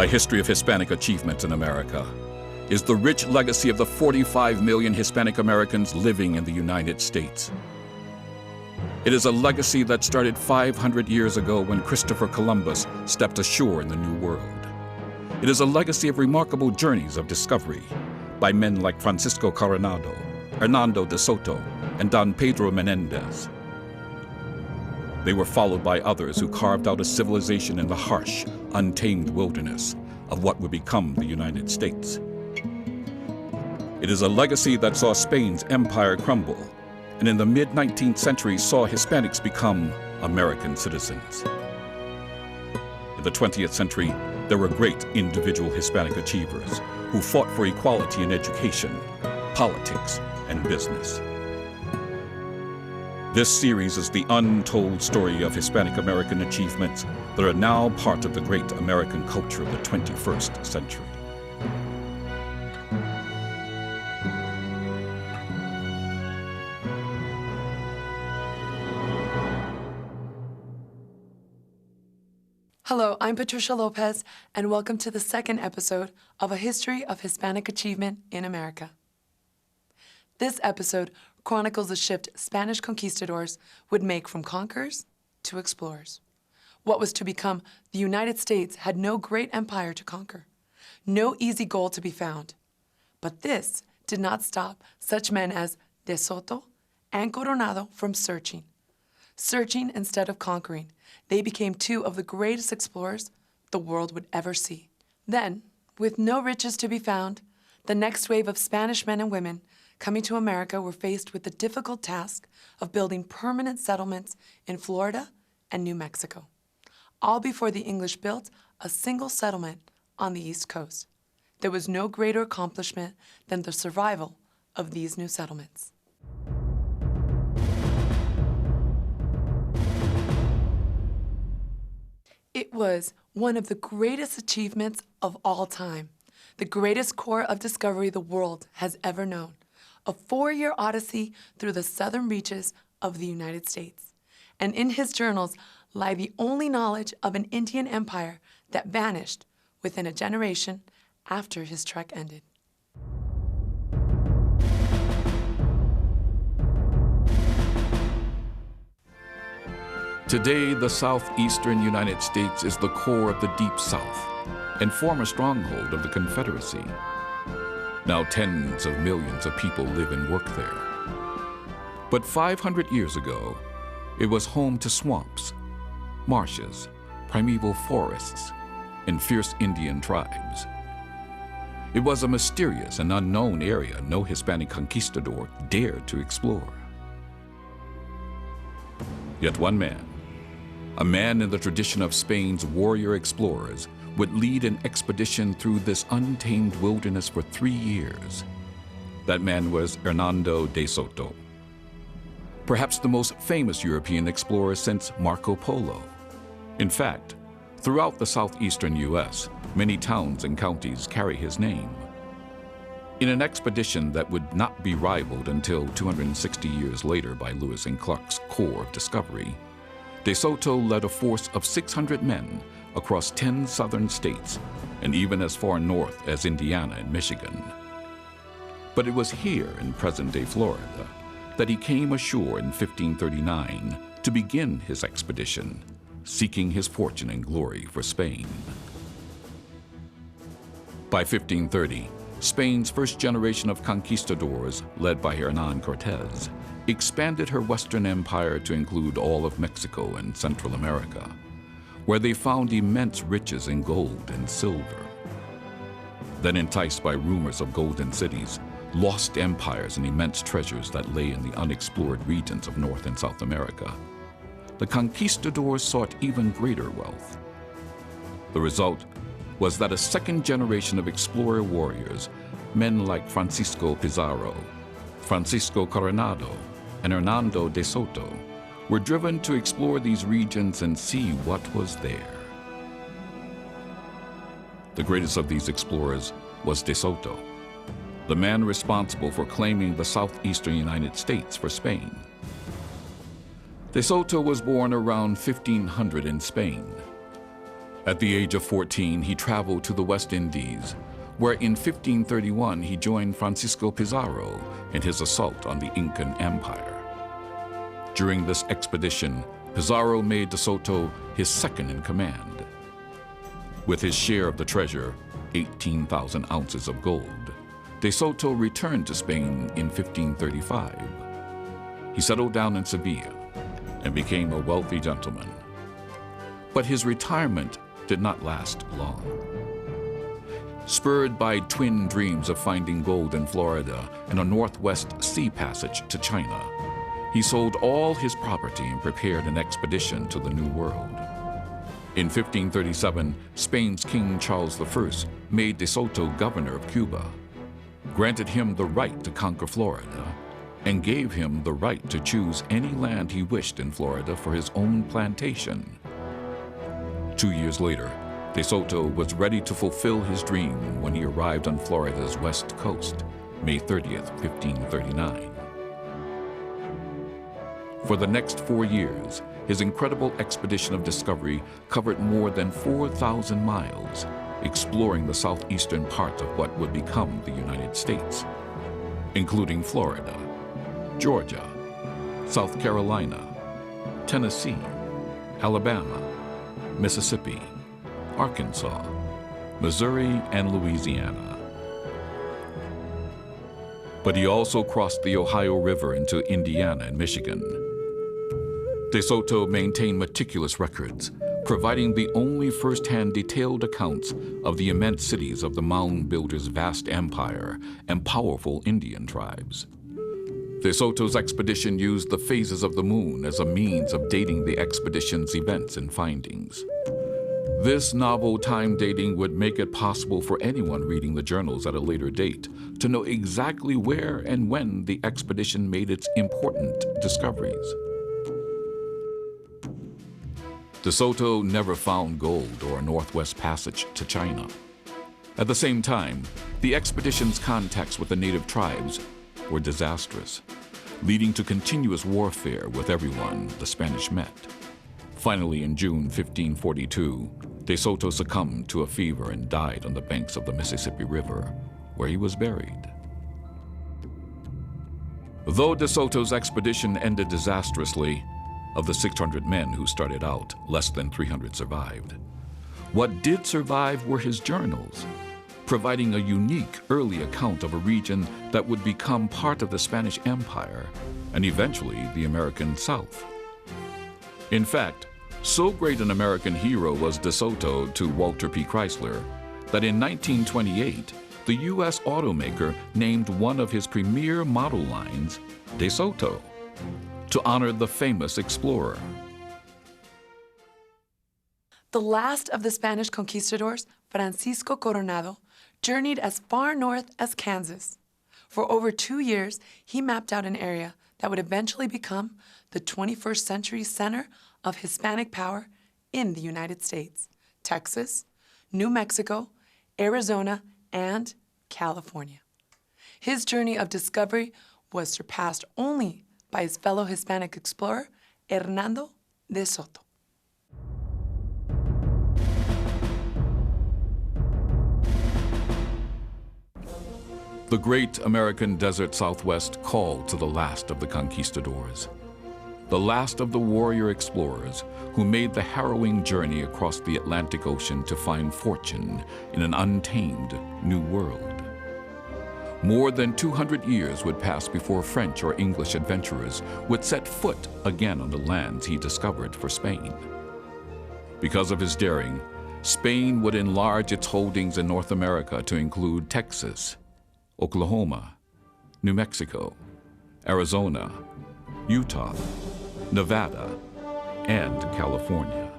A History of Hispanic Achievement in America is the rich legacy of the 45 million Hispanic Americans living in the United States. It is a legacy that started 500 years ago when Christopher Columbus stepped ashore in the New World. It is a legacy of remarkable journeys of discovery by men like Francisco Coronado, Hernando de Soto, and Don Pedro Menendez. They were followed by others who carved out a civilization in the harsh, untamed wilderness of what would become the United States. It is a legacy that saw Spain's empire crumble, and in the mid-19th century saw Hispanics become American citizens. In the 20th century, there were great individual Hispanic achievers who fought for equality in education, politics, and business. This series is the untold story of Hispanic American achievements that are now part of the great American culture of the 21st century. Hello, I'm Patricia Lopez, and welcome to the second episode of A History of Hispanic Achievement in America. This episode chronicles the shift Spanish conquistadors would make from conquerors to explorers. What was to become the United States had no great empire to conquer, no easy goal to be found. But this did not stop such men as De Soto and Coronado from searching. Searching instead of conquering, they became two of the greatest explorers the world would ever see. Then, with no riches to be found, the next wave of Spanish men and women coming to America were faced with the difficult task of building permanent settlements in Florida and New Mexico, all before the English built a single settlement on the East Coast. There was no greater accomplishment than the survival of these new settlements. It was one of the greatest achievements of all time, the greatest corps of discovery the world has ever known, a 4-year odyssey through the southern reaches of the United States. And in his journals lie the only knowledge of an Indian empire that vanished within a generation after his trek ended. Today, the southeastern United States is the core of the Deep South and former stronghold of the Confederacy. Now tens of millions of people live and work there. But 500 years ago, it was home to swamps, marshes, primeval forests, and fierce Indian tribes. It was a mysterious and unknown area no Hispanic conquistador dared to explore. Yet one man, a man in the tradition of Spain's warrior explorers, would lead an expedition through this untamed wilderness for 3 years. That man was Hernando de Soto, perhaps the most famous European explorer since Marco Polo. In fact, throughout the southeastern U.S., many towns and counties carry his name. In an expedition that would not be rivaled until 260 years later by Lewis and Clark's Corps of Discovery, De Soto led a force of 600 men across 10 southern states and even as far north as Indiana and Michigan. But it was here in present-day Florida that he came ashore in 1539 to begin his expedition, seeking his fortune and glory for Spain. By 1530, Spain's first generation of conquistadors, led by Hernán Cortés, expanded her western empire to include all of Mexico and Central America, where they found immense riches in gold and silver. Then, enticed by rumors of golden cities, lost empires, and immense treasures that lay in the unexplored regions of North and South America, the conquistadors sought even greater wealth. The result was that a second generation of explorer warriors, men like Francisco Pizarro, Francisco Coronado, and Hernando de Soto, were driven to explore these regions and see what was there. The greatest of these explorers was De Soto, the man responsible for claiming the southeastern United States for Spain. De Soto was born around 1500 in Spain. At the age of 14, he traveled to the West Indies, where in 1531 he joined Francisco Pizarro in his assault on the Incan Empire. During this expedition, Pizarro made de Soto his second in command. With his share of the treasure, 18,000 ounces of gold, de Soto returned to Spain in 1535. He settled down in Seville and became a wealthy gentleman. But his retirement did not last long. Spurred by twin dreams of finding gold in Florida and a northwest sea passage to China, he sold all his property and prepared an expedition to the New World. In 1537, Spain's King Charles I made de Soto governor of Cuba, granted him the right to conquer Florida, and gave him the right to choose any land he wished in Florida for his own plantation. 2 years later, de Soto was ready to fulfill his dream when he arrived on Florida's west coast, May 30th, 1539. For the next 4 years, his incredible expedition of discovery covered more than 4,000 miles, exploring the southeastern part of what would become the United States, including Florida, Georgia, South Carolina, Tennessee, Alabama, Mississippi, Arkansas, Missouri, and Louisiana. But he also crossed the Ohio River into Indiana and Michigan. De Soto maintained meticulous records, providing the only first-hand detailed accounts of the immense cities of the mound builders' vast empire and powerful Indian tribes. De Soto's expedition used the phases of the moon as a means of dating the expedition's events and findings. This novel time dating would make it possible for anyone reading the journals at a later date to know exactly where and when the expedition made its important discoveries. De Soto never found gold or a northwest passage to China. At the same time, the expedition's contacts with the native tribes were disastrous, leading to continuous warfare with everyone the Spanish met. Finally, in June 1542, de Soto succumbed to a fever and died on the banks of the Mississippi River, where he was buried. Though de Soto's expedition ended disastrously, of the 600 men who started out, less than 300 survived. What did survive were his journals, providing a unique early account of a region that would become part of the Spanish Empire and eventually the American South. In fact, so great an American hero was de Soto to Walter P. Chrysler that in 1928, the U.S. automaker named one of his premier model lines De Soto, to honor the famous explorer. The last of the Spanish conquistadors, Francisco Coronado, journeyed as far north as Kansas. For over 2 years, he mapped out an area that would eventually become the 21st century center of Hispanic power in the United States, Texas, New Mexico, Arizona, and California. His journey of discovery was surpassed only by his fellow Hispanic explorer, Hernando de Soto. The great American desert Southwest called to the last of the conquistadors, the last of the warrior explorers who made the harrowing journey across the Atlantic Ocean to find fortune in an untamed new world. More than 200 years would pass before French or English adventurers would set foot again on the lands he discovered for Spain. Because of his daring, Spain would enlarge its holdings in North America to include Texas, Oklahoma, New Mexico, Arizona, Utah, Nevada, and California.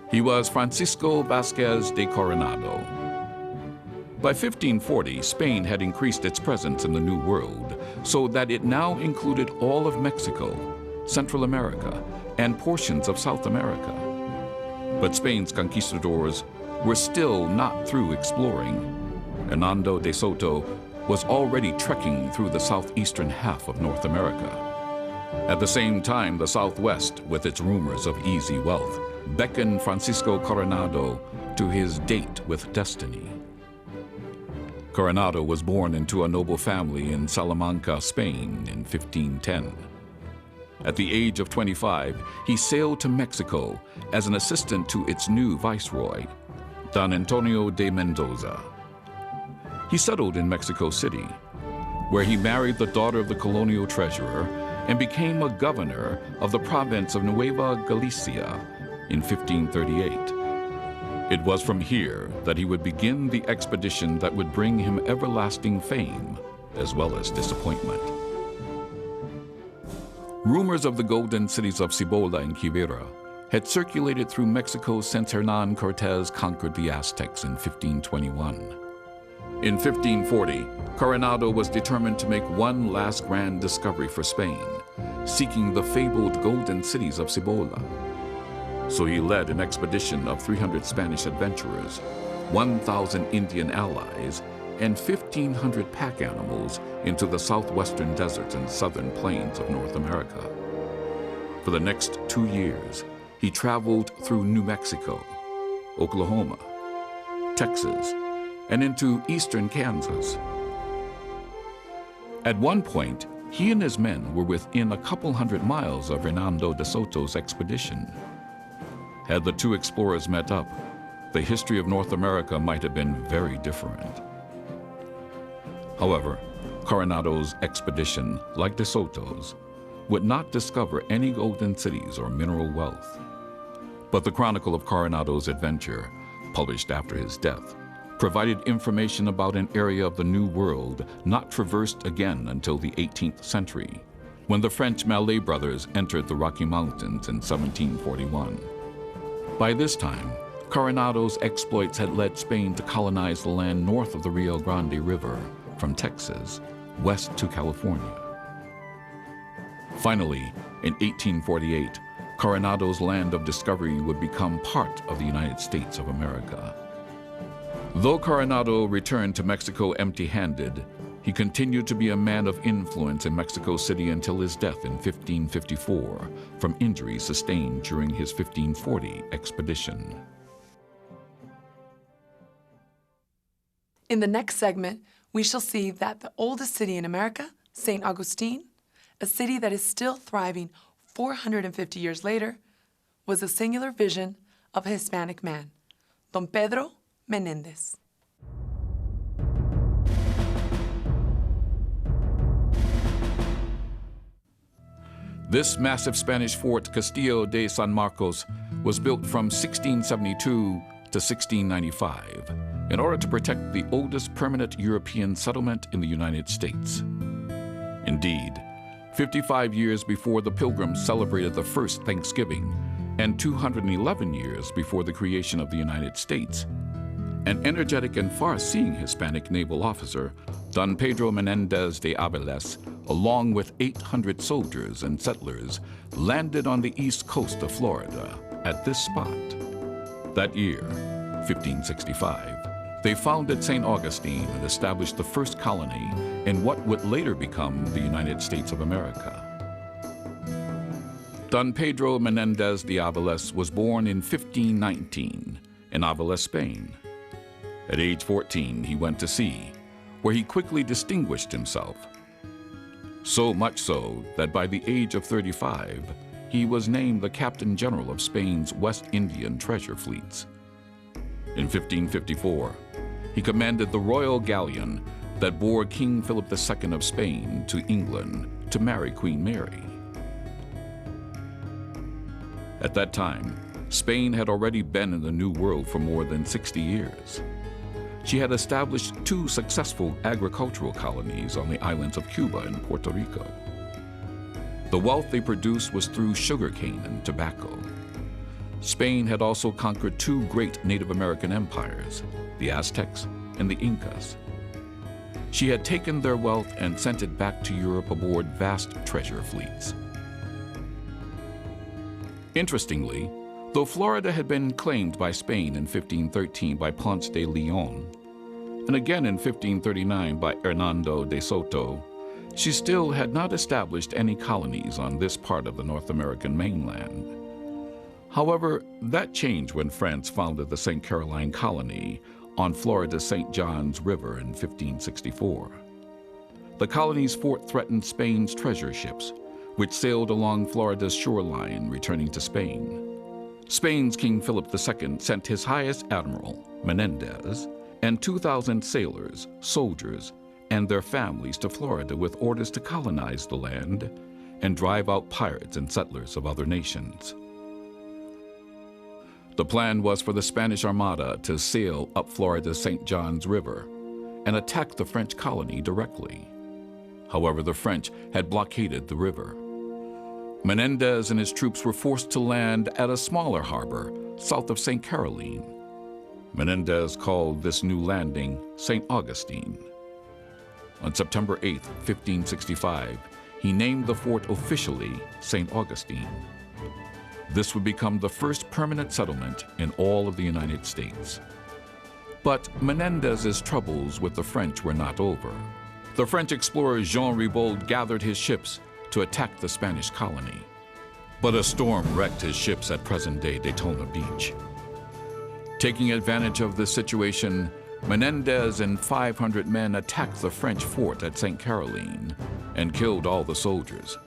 He was Francisco Vázquez de Coronado. By 1540, Spain had increased its presence in the New World so that it now included all of Mexico, Central America, and portions of South America. But Spain's conquistadors were still not through exploring. Hernando de Soto was already trekking through the southeastern half of North America. At the same time, the Southwest, with its rumors of easy wealth, beckoned Francisco Coronado to his date with destiny. Coronado was born into a noble family in Salamanca, Spain in 1510. At the age of 25, he sailed to Mexico as an assistant to its new viceroy, Don Antonio de Mendoza. He settled in Mexico City, where he married the daughter of the colonial treasurer and became a governor of the province of Nueva Galicia in 1538. It was from here that he would begin the expedition that would bring him everlasting fame as well as disappointment. Rumors of the golden cities of Cibola and Quivira had circulated through Mexico since Hernán Cortés conquered the Aztecs in 1521. In 1540, Coronado was determined to make one last grand discovery for Spain, seeking the fabled golden cities of Cibola. So he led an expedition of 300 Spanish adventurers, 1,000 Indian allies, and 1,500 pack animals into the southwestern deserts and southern plains of North America. For the next 2 years, he traveled through New Mexico, Oklahoma, Texas, and into eastern Kansas. At one point, he and his men were within a couple hundred miles of Hernando de Soto's expedition. Had the two explorers met up, the history of North America might have been very different. However, Coronado's expedition, like de Soto's, would not discover any golden cities or mineral wealth. But the Chronicle of Coronado's adventure, published after his death, provided information about an area of the New World not traversed again until the 18th century, when the French Malay brothers entered the Rocky Mountains in 1741. By this time, Coronado's exploits had led Spain to colonize the land north of the Rio Grande River, from Texas west to California. Finally, in 1848, Coronado's land of discovery would become part of the United States of America. Though Coronado returned to Mexico empty-handed, he continued to be a man of influence in Mexico City until his death in 1554 from injuries sustained during his 1540 expedition. In the next segment, we shall see that the oldest city in America, St. Augustine, a city that is still thriving 450 years later, was a singular vision of a Hispanic man, Don Pedro Menendez. This massive Spanish fort, Castillo de San Marcos, was built from 1672 to 1695 in order to protect the oldest permanent European settlement in the United States. Indeed, 55 years before the Pilgrims celebrated the first Thanksgiving and 211 years before the creation of the United States, an energetic and far-seeing Hispanic naval officer, Don Pedro Menendez de Aviles, along with 800 soldiers and settlers, landed on the east coast of Florida at this spot. That year, 1565, they founded St. Augustine and established the first colony in what would later become the United States of America. Don Pedro Menendez de Aviles was born in 1519 in Aviles, Spain. At age 14, he went to sea, where he quickly distinguished himself. So much so that by the age of 35, he was named the Captain General of Spain's West Indian treasure fleets. In 1554, he commanded the royal galleon that bore King Philip II of Spain to England to marry Queen Mary. At that time, Spain had already been in the New World for more than 60 years. She had established 2 successful agricultural colonies on the islands of Cuba and Puerto Rico. The wealth they produced was through sugarcane and tobacco. Spain had also conquered 2 great Native American empires, the Aztecs and the Incas. She had taken their wealth and sent it back to Europe aboard vast treasure fleets. Interestingly, though Florida had been claimed by Spain in 1513 by Ponce de Leon, and again in 1539 by Hernando de Soto, she still had not established any colonies on this part of the North American mainland. However, that changed when France founded the St. Caroline colony on Florida's St. Johns River in 1564. The colony's fort threatened Spain's treasure ships, which sailed along Florida's shoreline, returning to Spain. Spain's King Philip II sent his highest admiral, Menendez, and 2,000 sailors, soldiers, and their families to Florida with orders to colonize the land and drive out pirates and settlers of other nations. The plan was for the Spanish Armada to sail up Florida's St. Johns River and attack the French colony directly. However, the French had blockaded the river. Menendez and his troops were forced to land at a smaller harbor south of St. Caroline. Menendez called this new landing St. Augustine. On September 8, 1565, he named the fort officially St. Augustine. This would become the first permanent settlement in all of the United States. But Menendez's troubles with the French were not over. The French explorer Jean Ribault gathered his ships to attack the Spanish colony. But a storm wrecked his ships at present-day Daytona Beach. Taking advantage of this situation, Menendez and 500 men attacked the French fort at St. Caroline and killed all the soldiers,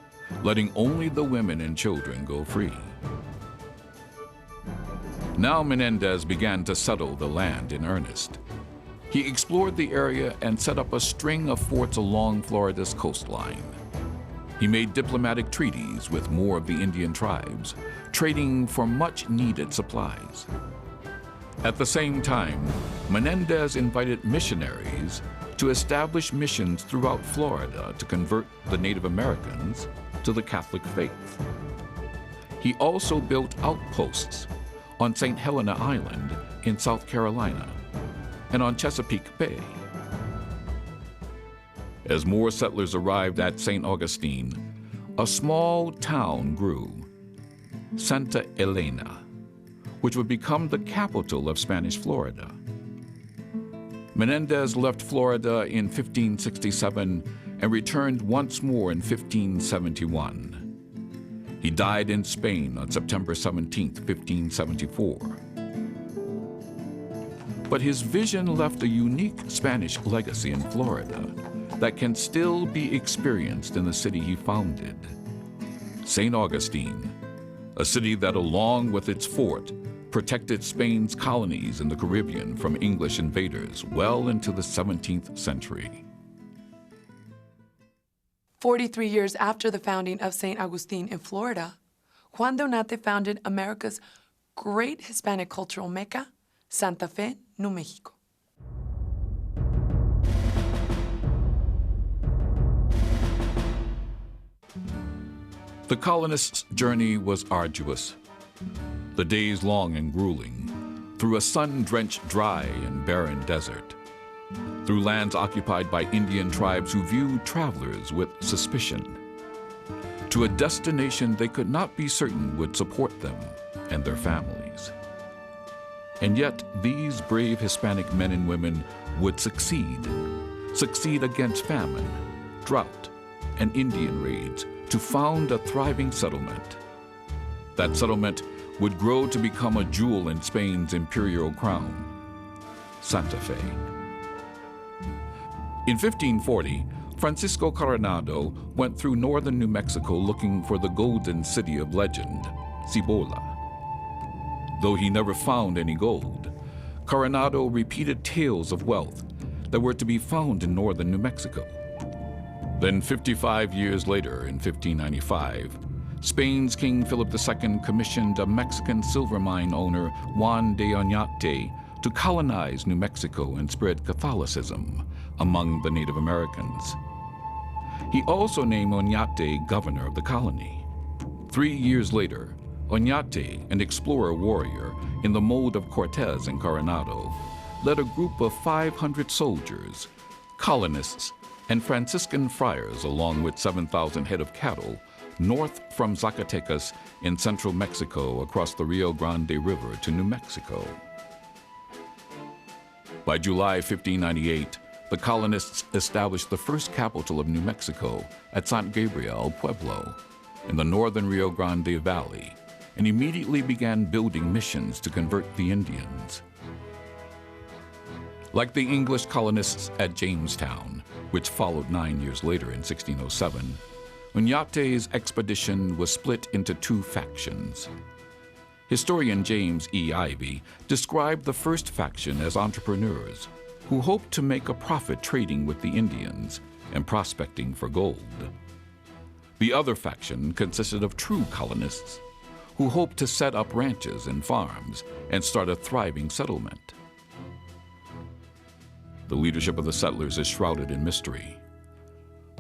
letting only the women and children go free. Now Menendez began to settle the land in earnest. He explored the area and set up a string of forts along Florida's coastline. He made diplomatic treaties with more of the Indian tribes, trading for much-needed supplies. At the same time, Menendez invited missionaries to establish missions throughout Florida to convert the Native Americans to the Catholic faith. He also built outposts on St. Helena Island in South Carolina and on Chesapeake Bay. As more settlers arrived at St. Augustine, a small town grew, Santa Elena, which would become the capital of Spanish Florida. Menendez left Florida in 1567 and returned once more in 1571. He died in Spain on September 17, 1574. But his vision left a unique Spanish legacy in Florida that can still be experienced in the city he founded. St. Augustine, a city that, along with its fort, protected Spain's colonies in the Caribbean from English invaders well into the 17th century. 43 years after the founding of St. Augustine in Florida, Juan Donate founded America's great Hispanic cultural mecca, Santa Fe, New Mexico. The colonists' journey was arduous, the days long and grueling, through a sun-drenched, dry and barren desert, through lands occupied by Indian tribes who viewed travelers with suspicion, to a destination they could not be certain would support them and their families. And yet, these brave Hispanic men and women would succeed against famine, drought, and Indian raids to found a thriving settlement. That settlement would grow to become a jewel in Spain's imperial crown, Santa Fe. In 1540, Francisco Coronado went through northern New Mexico looking for the golden city of legend, Cibola. Though he never found any gold, Coronado repeated tales of wealth that were to be found in northern New Mexico. Then 55 years later, in 1595, Spain's King Philip II commissioned a Mexican silver mine owner, Juan de Oñate, to colonize New Mexico and spread Catholicism among the Native Americans. He also named Oñate governor of the colony. 3 years later, Oñate, an explorer warrior in the mold of Cortez and Coronado, led a group of 500 soldiers, colonists, and Franciscan friars, along with 7,000 head of cattle, north from Zacatecas in central Mexico across the Rio Grande River to New Mexico. By July 1598, the colonists established the first capital of New Mexico at San Gabriel Pueblo in the northern Rio Grande Valley and immediately began building missions to convert the Indians. Like the English colonists at Jamestown, which followed 9 years later in 1607, Onyate's expedition was split into two factions. Historian James E. Ivey described the first faction as entrepreneurs who hoped to make a profit trading with the Indians and prospecting for gold. The other faction consisted of true colonists who hoped to set up ranches and farms and start a thriving settlement. The leadership of the settlers is shrouded in mystery.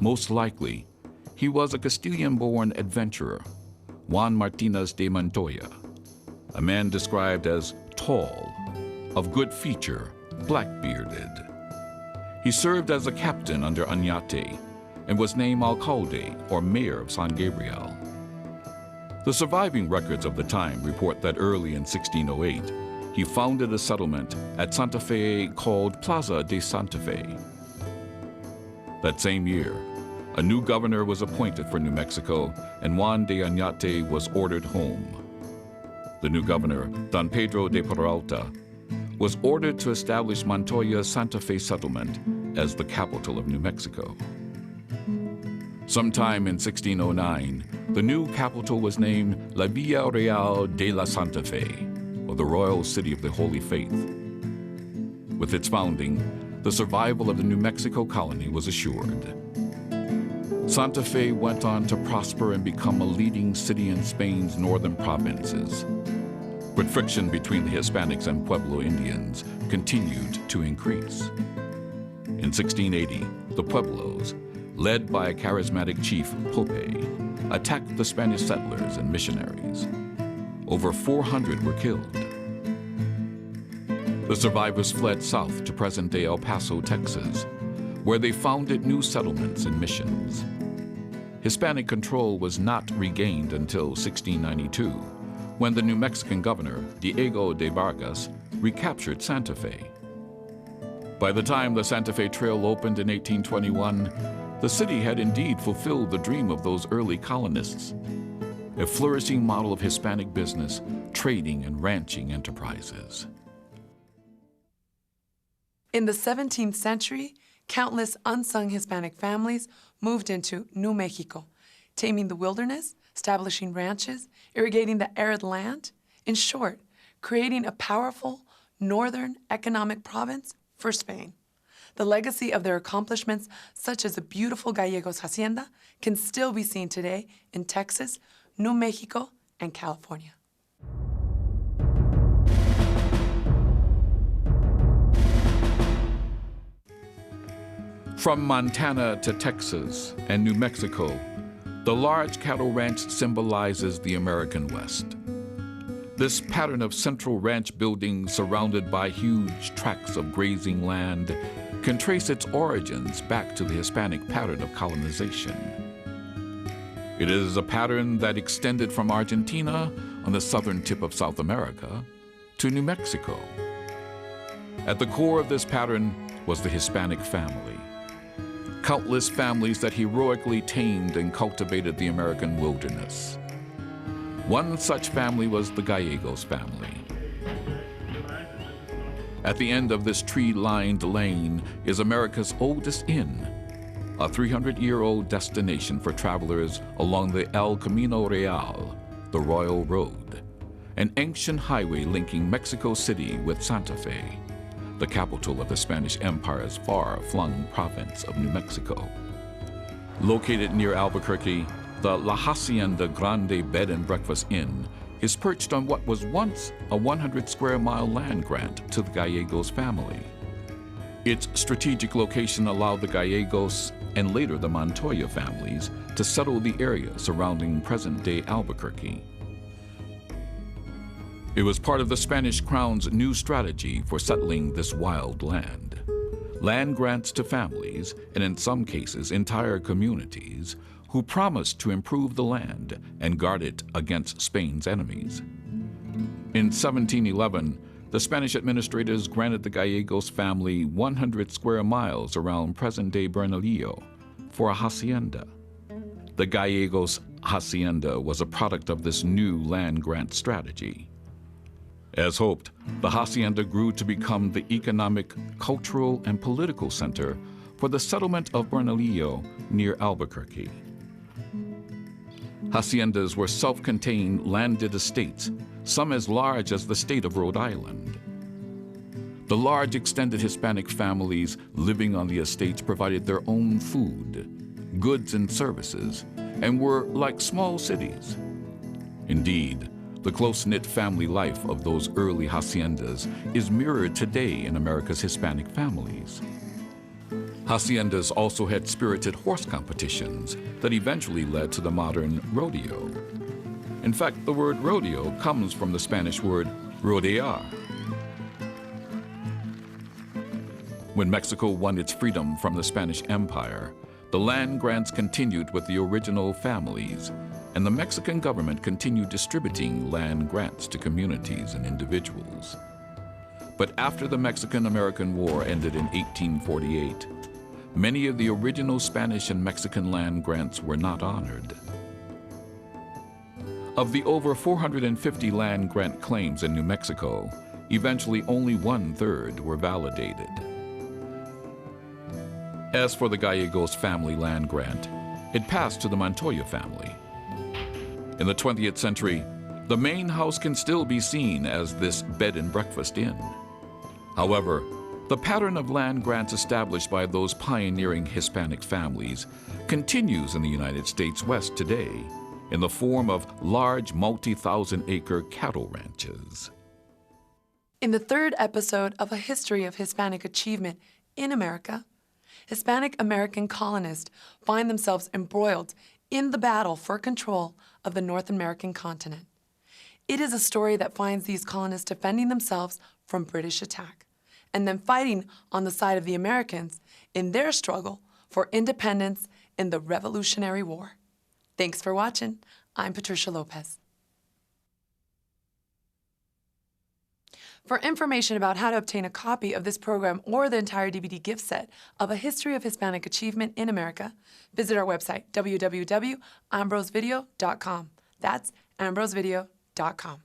Most likely, he was a Castilian-born adventurer, Juan Martinez de Montoya, a man described as tall, of good feature, black-bearded. He served as a captain under Oñate and was named alcalde, or mayor of San Gabriel. The surviving records of the time report that early in 1608, he founded a settlement at Santa Fe called Plaza de Santa Fe. That same year, a new governor was appointed for New Mexico, and Juan de Oñate was ordered home. The new governor, Don Pedro de Peralta, was ordered to establish Montoya's Santa Fe settlement as the capital of New Mexico. Sometime in 1609, the new capital was named La Villa Real de la Santa Fe, or the Royal City of the Holy Faith. With its founding, the survival of the New Mexico colony was assured. Santa Fe went on to prosper and become a leading city in Spain's northern provinces. But friction between the Hispanics and Pueblo Indians continued to increase. In 1680, the Pueblos, led by a charismatic chief, Pope, attacked the Spanish settlers and missionaries. Over 400 were killed. The survivors fled south to present-day El Paso, Texas, where they founded new settlements and missions. Hispanic control was not regained until 1692, when the New Mexican governor, Diego de Vargas, recaptured Santa Fe. By the time the Santa Fe Trail opened in 1821, the city had indeed fulfilled the dream of those early colonists, a flourishing model of Hispanic business, trading, and ranching enterprises. In the 17th century, countless unsung Hispanic families moved into New Mexico, taming the wilderness, establishing ranches, irrigating the arid land, in short, creating a powerful northern economic province for Spain. The legacy of their accomplishments, such as the beautiful Gallegos Hacienda, can still be seen today in Texas, New Mexico, and California. From Montana to Texas and New Mexico, the large cattle ranch symbolizes the American West. This pattern of central ranch buildings surrounded by huge tracts of grazing land can trace its origins back to the Hispanic pattern of colonization. It is a pattern that extended from Argentina on the southern tip of South America to New Mexico. At the core of this pattern was the Hispanic family. Countless families that heroically tamed and cultivated the American wilderness. One such family was the Gallegos family. At the end of this tree-lined lane is America's oldest inn, a 300-year-old destination for travelers along the El Camino Real, the Royal Road, an ancient highway linking Mexico City with Santa Fe, the capital of the Spanish Empire's far-flung province of New Mexico. Located near Albuquerque, the La Hacienda Grande Bed and Breakfast Inn is perched on what was once a 100-square-mile land grant to the Gallegos family. Its strategic location allowed the Gallegos and later the Montoya families to settle the area surrounding present-day Albuquerque. It was part of the Spanish Crown's new strategy for settling this wild land. Land grants to families, and in some cases entire communities, who promised to improve the land and guard it against Spain's enemies. In 1711, the Spanish administrators granted the Gallegos family 100 square miles around present-day Bernalillo for a hacienda. The Gallegos hacienda was a product of this new land grant strategy. As hoped, the hacienda grew to become the economic, cultural, and political center for the settlement of Bernalillo near Albuquerque. Haciendas were self-contained landed estates, some as large as the state of Rhode Island. The large extended Hispanic families living on the estates provided their own food, goods and services, and were like small cities. Indeed, the close-knit family life of those early haciendas is mirrored today in America's Hispanic families. Haciendas also had spirited horse competitions that eventually led to the modern rodeo. In fact, the word rodeo comes from the Spanish word rodear. When Mexico won its freedom from the Spanish Empire, the land grants continued with the original families, and the Mexican government continued distributing land grants to communities and individuals. But after the Mexican-American War ended in 1848, many of the original Spanish and Mexican land grants were not honored. Of the over 450 land grant claims in New Mexico, eventually only 1/3 were validated. As for the Gallegos family land grant, it passed to the Montoya family. In the 20th century, the main house can still be seen as this bed and breakfast inn. However, the pattern of land grants established by those pioneering Hispanic families continues in the United States West today in the form of large multi-thousand-acre cattle ranches. In the third episode of A History of Hispanic Achievement in America, Hispanic American colonists find themselves embroiled in the battle for control of the North American continent. It is a story that finds these colonists defending themselves from British attack and then fighting on the side of the Americans in their struggle for independence in the Revolutionary War. Thanks for watching. I'm Patricia Lopez. For information about how to obtain a copy of this program or the entire DVD gift set of A History of Hispanic Achievement in America, visit our website, www.ambrosevideo.com. That's ambrosevideo.com.